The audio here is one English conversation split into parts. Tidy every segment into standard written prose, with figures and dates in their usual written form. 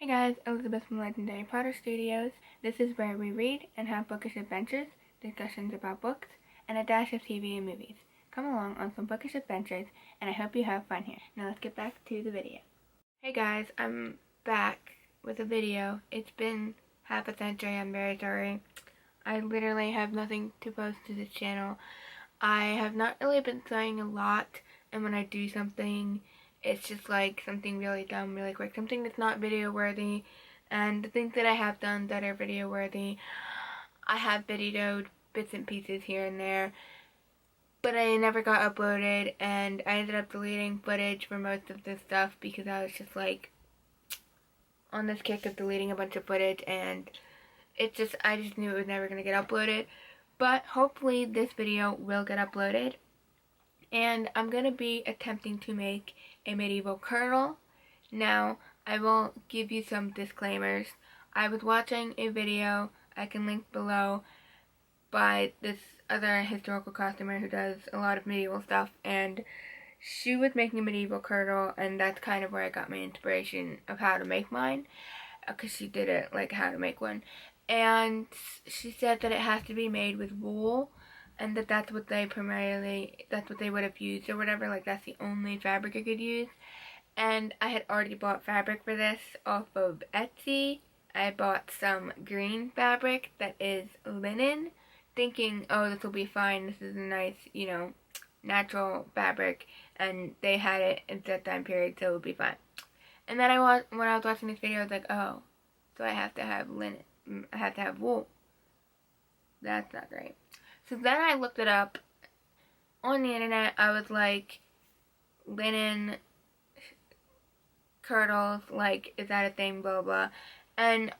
Hey guys, Elisabeth from Legendary Potter Studios. This is where we read and have bookish adventures, discussions about books, and a dash of TV and movies. Come along on some bookish adventures, and I hope you have fun here. Now let's get back to the video. Hey guys, I'm back with a video. It's been half a century, I'm very sorry. I literally have nothing to post to this channel. I have not really been saying a lot, and when I do something, it's just like something really dumb, really quick, something that's not video worthy. And the things that I have done that are video worthy, I have videoed bits and pieces here and there, but I never got uploaded, and I ended up deleting footage for most of this stuff because I was just like on this kick of deleting a bunch of footage, and I just knew it was never going to get uploaded. But hopefully this video will get uploaded, and I'm going to be attempting to make a medieval Kirtle. Now, I will give you some disclaimers. I was watching a video, I can link below, by this other historical costumer who does a lot of medieval stuff, and she was making a medieval Kirtle, and that's kind of where I got my inspiration of how to make mine, because she did it like how to make one. And she said that it has to be made with wool, and that's what they would have used or whatever, like that's the only fabric I could use. And I had already bought fabric for this off of Etsy. I bought some green fabric that is linen, thinking, oh, this will be fine, this is a nice, natural fabric, and they had it in that time period, so it would be fine. And then when I was watching this video, I was like, oh, so I have to have linen, I have to have wool. That's not great. So then I looked it up on the internet. I was like, linen kirtles, like, is that a thing, blah, blah. And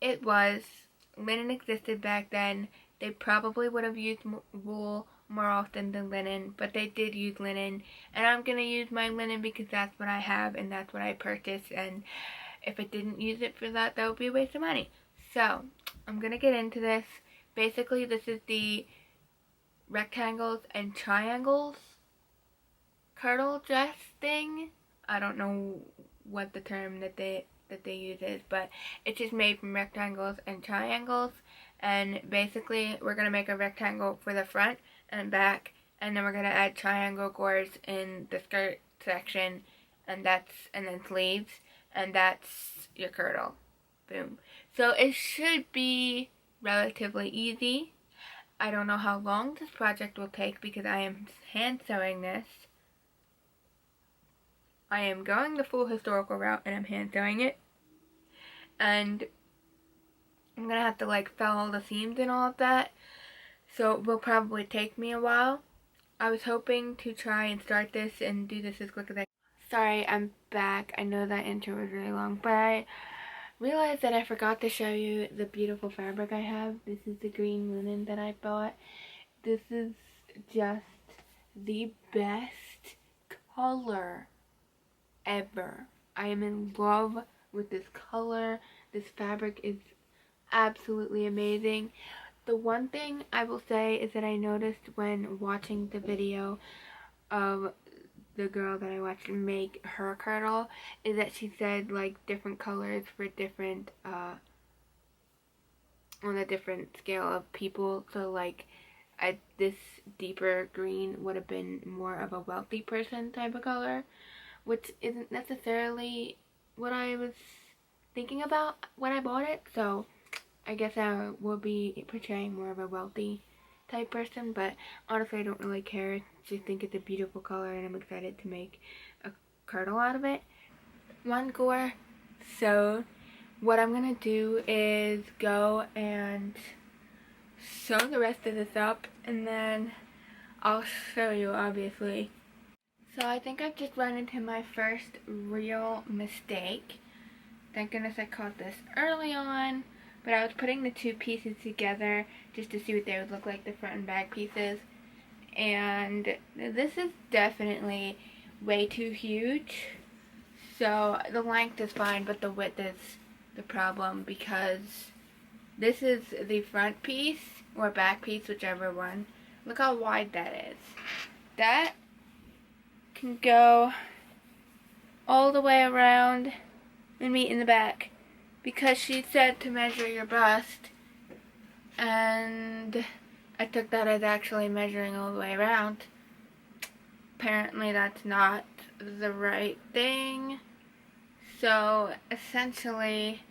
it was. Linen existed back then. They probably would have used wool more often than linen, but they did use linen. And I'm going to use my linen because that's what I have and that's what I purchased. And if I didn't use it for that, that would be a waste of money. So, I'm going to get into this. Basically, this is the rectangles and triangles kirtle dress thing. I don't know what the term that they use is, but it's just made from rectangles and triangles. And basically we're going to make a rectangle for the front and back, and then we're going to add triangle gores in the skirt section, and then sleeves, and that's your kirtle. Boom. So it should be relatively easy. I don't know how long this project will take because I am hand sewing this. I am going the full historical route and I'm hand sewing it. And I'm gonna have to like fill all the seams and all of that. So it will probably take me a while. I was hoping to try and start this and do this as quick as I can. Sorry, I'm back. I know that intro was really long, but I realized that I forgot to show you the beautiful fabric I have. This is the green linen that I bought. This is just the best color ever. I am in love with this color. This fabric is absolutely amazing. The one thing I will say is that I noticed when watching the video of the girl that I watched make her kirtle is that she said like different colors for different on a different scale of people. So like this deeper green would have been more of a wealthy person type of color, which isn't necessarily what I was thinking about when I bought it. So I guess I will be portraying more of a wealthy type person, but honestly I don't really care. I just think it's a beautiful color and I'm excited to make a kirtle out of it. One gore. So what I'm gonna do is go and sew the rest of this up, and then I'll show you, obviously. So I think I've just run into my first real mistake. Thank goodness I caught this early on. But I was putting the two pieces together just to see what they would look like, the front and back pieces. And this is definitely way too huge. So the length is fine, but the width is the problem, because this is the front piece or back piece, whichever one. Look how wide that is. That can go all the way around and meet in the back. because she said to measure your bust, and I took that as actually measuring all the way around. Apparently that's not the right thing. So essentially,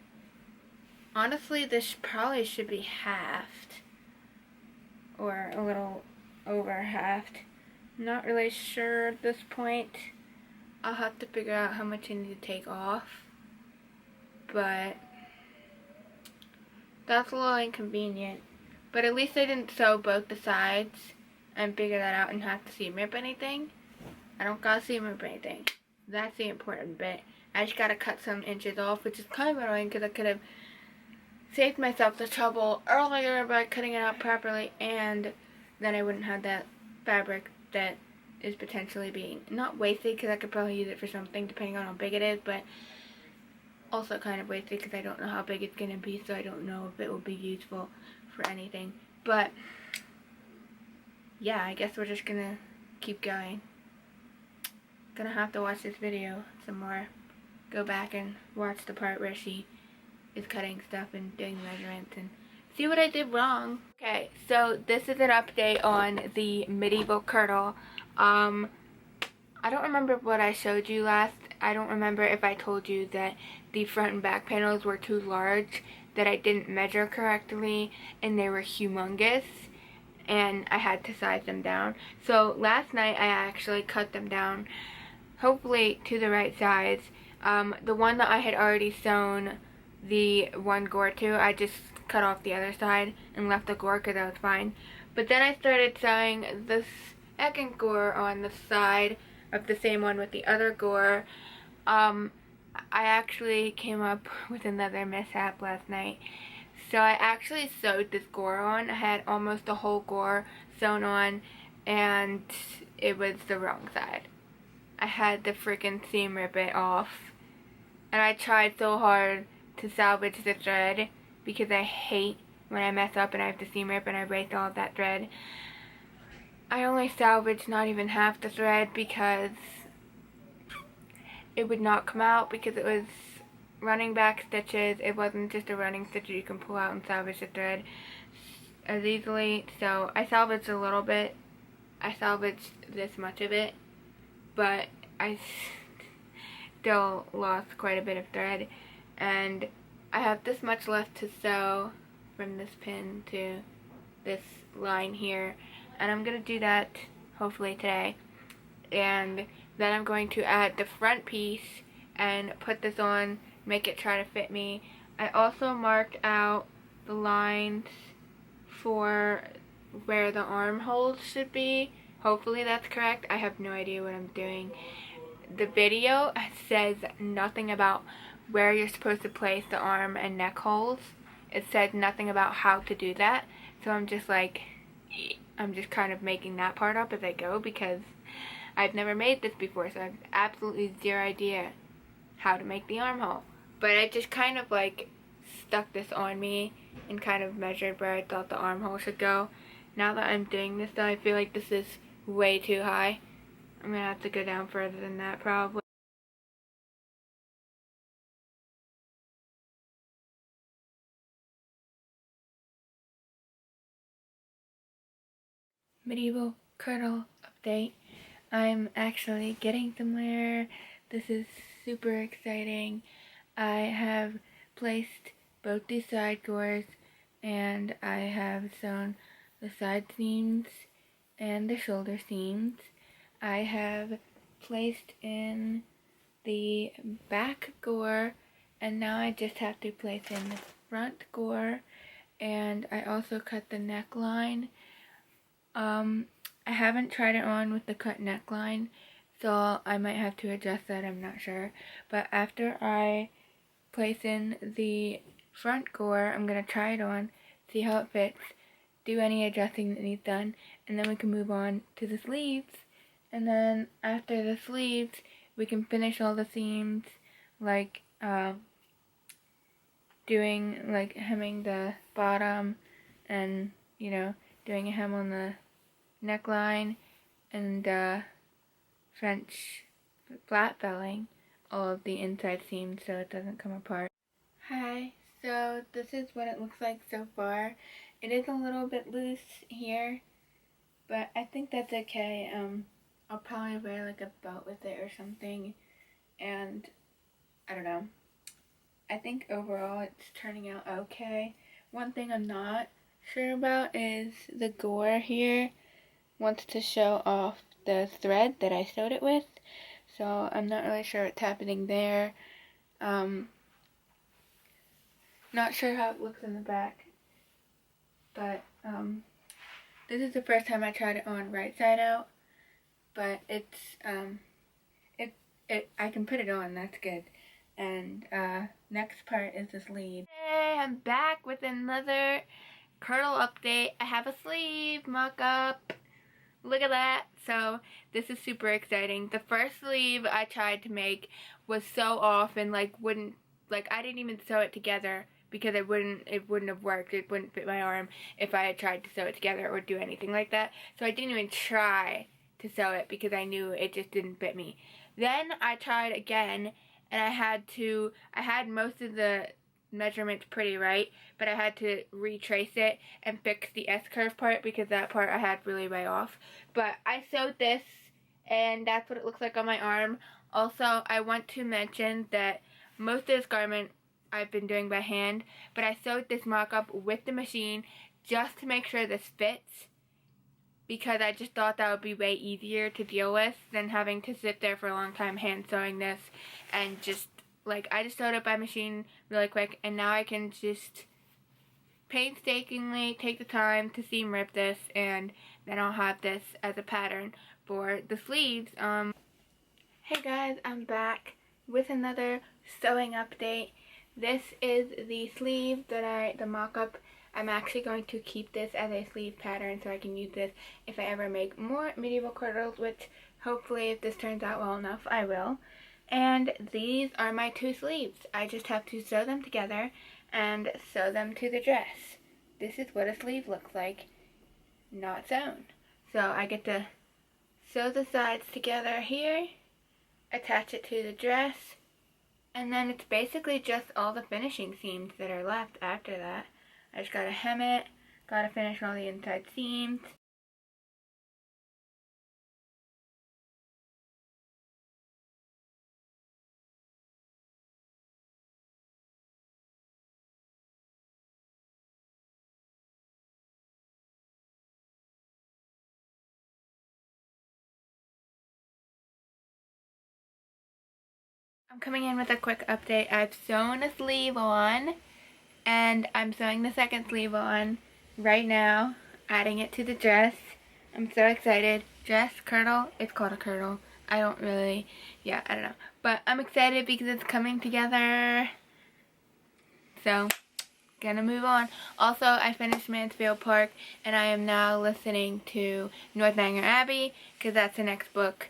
honestly, this probably should be halved, or a little over halved. Not really sure at this point. I'll have to figure out how much I need to take off, but that's a little inconvenient. But at least I didn't sew both the sides and figure that out and have to seam rip anything. I don't gotta seam rip anything. That's the important bit. I just gotta cut some inches off, which is kind of annoying because I could have saved myself the trouble earlier by cutting it out properly, and then I wouldn't have that fabric that is potentially being not wasted, because I could probably use it for something depending on how big it is, but also kind of wasted because I don't know how big it's going to be, so I don't know if it will be useful for anything. But yeah, I guess we're just gonna keep going. Gonna have to watch this video some more. Go back and watch the part where she is cutting stuff and doing measurements and see what I did wrong. Okay, so this is an update on the medieval kirtle. I don't remember what I showed you last. I don't remember if I told you that the front and back panels were too large, that I didn't measure correctly, and they were humongous, and I had to size them down. So last night I actually cut them down, hopefully to the right size. The one that I had already sewn the one gore to, I just cut off the other side and left the gore because that was fine. But then I started sewing the second gore on the side of the same one with the other gore. I actually came up with another mishap last night. So I actually sewed this gore on. I had almost the whole gore sewn on, and it was the wrong side. I had to freaking seam rip it off, and I tried so hard to salvage the thread because I hate when I mess up and I have to seam rip and I waste all of that thread. I only salvaged not even half the thread because it would not come out because it was running back stitches. It wasn't just a running stitch you can pull out and salvage the thread as easily. So I salvaged a little bit. I salvaged this much of it, but I still lost quite a bit of thread, and I have this much left to sew from this pin to this line here, and I'm going to do that hopefully today. And then I'm going to add the front piece and put this on, make it try to fit me. I also marked out the lines for where the armholes should be. Hopefully that's correct. I have no idea what I'm doing. The video says nothing about where you're supposed to place the arm and neck holes. It said nothing about how to do that. So I'm just kind of making that part up as I go because I've never made this before, so I have absolutely zero idea how to make the armhole. But I just kind of stuck this on me and kind of measured where I thought the armhole should go. Now that I'm doing this though, I feel like this is way too high. I'm gonna have to go down further than that probably. Medieval kirtle update. I'm actually getting somewhere. This is super exciting. I have placed both these side gores, and I have sewn the side seams and the shoulder seams. I have placed in the back gore, and now I just have to place in the front gore, and I also cut the neckline. I haven't tried it on with the cut neckline, so I might have to adjust that, I'm not sure. But after I place in the front gore, I'm going to try it on, see how it fits, do any adjusting that needs done, and then we can move on to the sleeves. And then after the sleeves, we can finish all the seams, hemming the bottom and, doing a hem on the neckline and French flat felling all of the inside seams so it doesn't come apart. Hi, so this is what it looks like so far. It is a little bit loose here, but I think that's okay. I'll probably wear like a belt with it or something, and I don't know. I think overall it's turning out okay. One thing I'm not sure about is the gore here wants to show off the thread that I sewed it with, so I'm not really sure what's happening there. Not sure how it looks in the back, but this is the first time I tried it on right side out, but it's I can put it on, that's good. And next part is the sleeve. Hey, I'm back with another Kirtle update. I have a sleeve mock-up. Look at that. So this is super exciting. The first sleeve I tried to make was so off and I didn't even sew it together because it wouldn't have worked. It wouldn't fit my arm if I had tried to sew it together or do anything like that. So I didn't even try to sew it because I knew it just didn't fit me. Then I tried again, and I had most of the measurements pretty right, but I had to retrace it and fix the S-curve part because that part I had really way off. But I sewed this, and that's what it looks like on my arm. Also, I want to mention that most of this garment I've been doing by hand, but I sewed this mock-up with the machine just to make sure this fits, because I just thought that would be way easier to deal with than having to sit there for a long time hand sewing this, and I just sewed it by machine really quick, and now I can just painstakingly take the time to seam rip this, and then I'll have this as a pattern for the sleeves. Hey guys, I'm back with another sewing update. This is the sleeve the mock-up. I'm actually going to keep this as a sleeve pattern so I can use this if I ever make more medieval kirtles, which hopefully if this turns out well enough, I will. And these are my two sleeves. I just have to sew them together and sew them to the dress. This is what a sleeve looks like, not sewn. So I get to sew the sides together here, attach it to the dress, and then it's basically just all the finishing seams that are left after that. I just gotta hem it, gotta finish all the inside seams. I'm coming in with a quick update. I've sewn a sleeve on, and I'm sewing the second sleeve on right now, adding it to the dress. I'm so excited. Dress, kirtle, it's called a kirtle. I don't know. But I'm excited because it's coming together. So, gonna move on. Also, I finished Mansfield Park, and I am now listening to Northanger Abbey, because that's the next book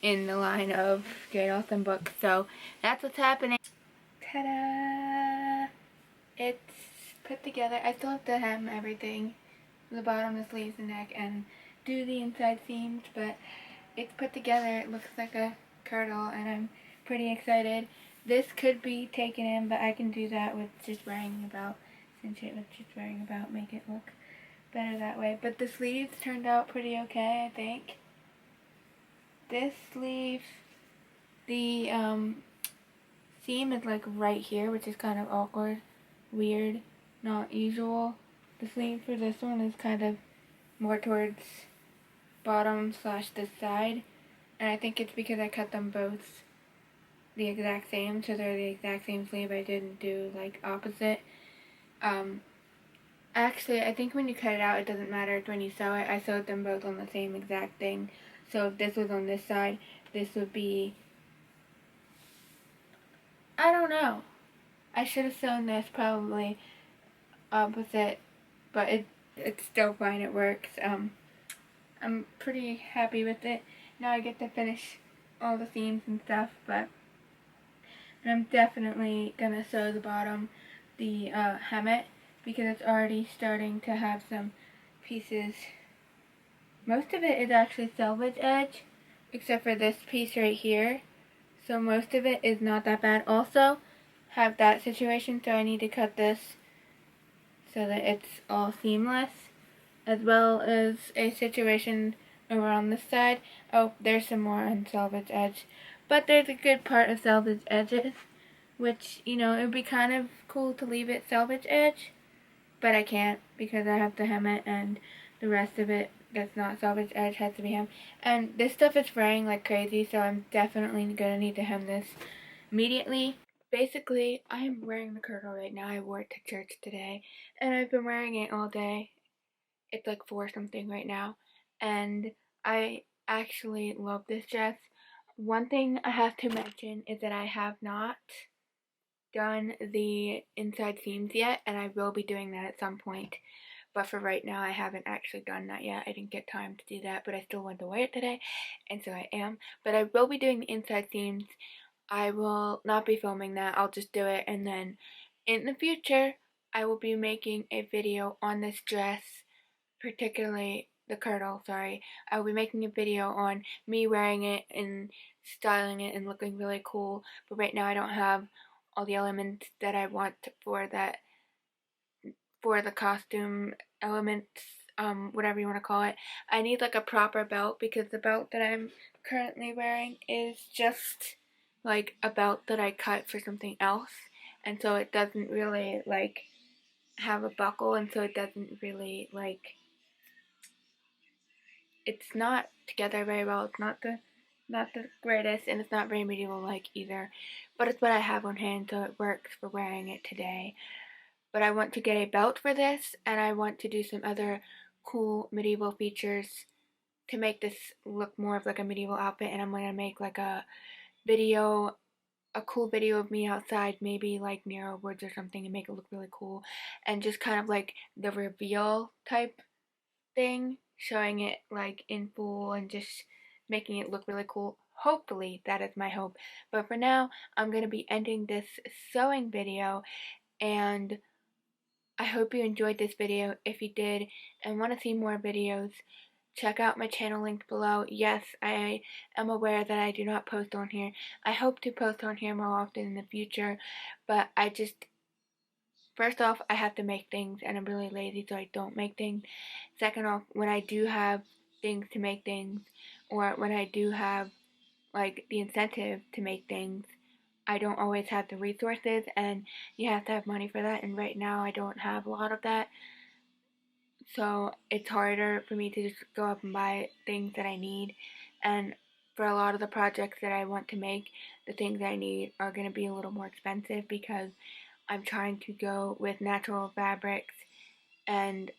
in the line of Jane Austen books. So, that's what's happening. Ta-da! It's put together. I still have to hem everything, the bottom, the sleeves, the neck, and do the inside seams, but it's put together. It looks like a kirtle, and I'm pretty excited. This could be taken in, but I can do that with just wearing a belt. Cinch it with just wearing a belt, make it look better that way. But the sleeves turned out pretty okay, I think. This sleeve, the seam is like right here, which is kind of awkward, weird, not usual. The sleeve for this one is kind of more towards bottom / this side, and I think it's because I cut them both the exact same, so they're the exact same sleeve. I didn't do like opposite. Actually, I think when you cut it out, it doesn't matter when you sew it. I sewed them both on the same exact thing. So if this was on this side, this would be, I don't know. I should have sewn this probably opposite, but it's still fine. It works. I'm pretty happy with it. Now I get to finish all the seams and stuff, but I'm definitely gonna sew the bottom, the hem it, because it's already starting to have some pieces. Most of it is actually selvage edge, except for this piece right here. So most of it is not that bad. Also, have that situation, so I need to cut this so that it's all seamless, as well as a situation over on this side. Oh, there's some more on salvage edge, but there's a good part of salvage edges, which, you know, it would be kind of cool to leave it salvage edge, but I can't because I have to hem it, and the rest of it that's not salvage edge has to be hemmed. And this stuff is fraying like crazy, so I'm definitely gonna need to hem this immediately. Basically, I am wearing the kirtle right now. I wore it to church today, and I've been wearing it all day. It's like 4 something right now, and I actually love this dress. One thing I have to mention is that I have not done the inside seams yet, and I will be doing that at some point. But for right now, I haven't actually done that yet. I didn't get time to do that, but I still want to wear it today, and so I am. But I will be doing the inside seams. I will not be filming that. I'll just do it, and then in the future, I will be making a video on this dress, particularly the kirtle, sorry. I will be making a video on me wearing it and styling it and looking really cool, but right now I don't have all the elements that I want for that, for the costume elements, whatever you want to call it. I need like a proper belt, because the belt that I'm currently wearing is just like a belt that I cut for something else, and so it doesn't really like have a buckle, and so it doesn't really like, it's not together very well. It's not the greatest, and it's not very medieval like either, but it's what I have on hand, so it works for wearing it today. But I want to get a belt for this, and I want to do some other cool medieval features to make this look more of like a medieval outfit, and I'm going to make like a video, a cool video of me outside, maybe like near woods or something, and make it look really cool, and just kind of like the reveal type thing, showing it like in full and just making it look really cool. Hopefully, that is my hope. But for now, I'm going to be ending this sewing video, and I hope you enjoyed this video. If you did and want to see more videos, check out my channel linked below. Yes, I am aware that I do not post on here. I hope to post on here more often in the future, but I just, first off, I have to make things, and I'm really lazy, so I don't make things. Second off, when I do have things to make things, or when I do have like the incentive to make things, I don't always have the resources, and you have to have money for that, and right now I don't have a lot of that, so it's harder for me to just go up and buy things that I need. And for a lot of the projects that I want to make, the things I need are going to be a little more expensive, because I'm trying to go with natural fabrics and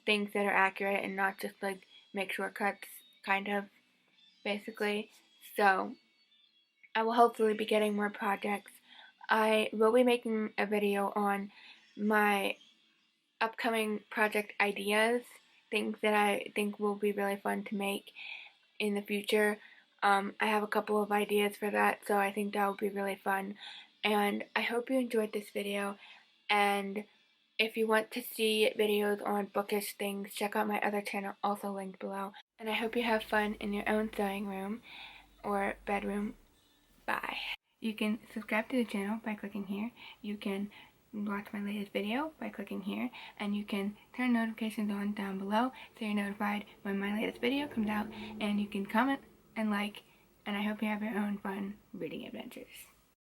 things that are accurate, and not just like make shortcuts, kind of, basically. So I will hopefully be getting more projects. I will be making a video on my upcoming project ideas, things that I think will be really fun to make in the future. I have a couple of ideas for that, so I think that will be really fun. And I hope you enjoyed this video, and if you want to see videos on bookish things, check out my other channel, also linked below. And I hope you have fun in your own sewing room or bedroom. Bye. You can subscribe to the channel by clicking here. You can watch my latest video by clicking here. And you can turn notifications on down below so you're notified when my latest video comes out. And you can comment and like. And I hope you have your own fun reading adventures.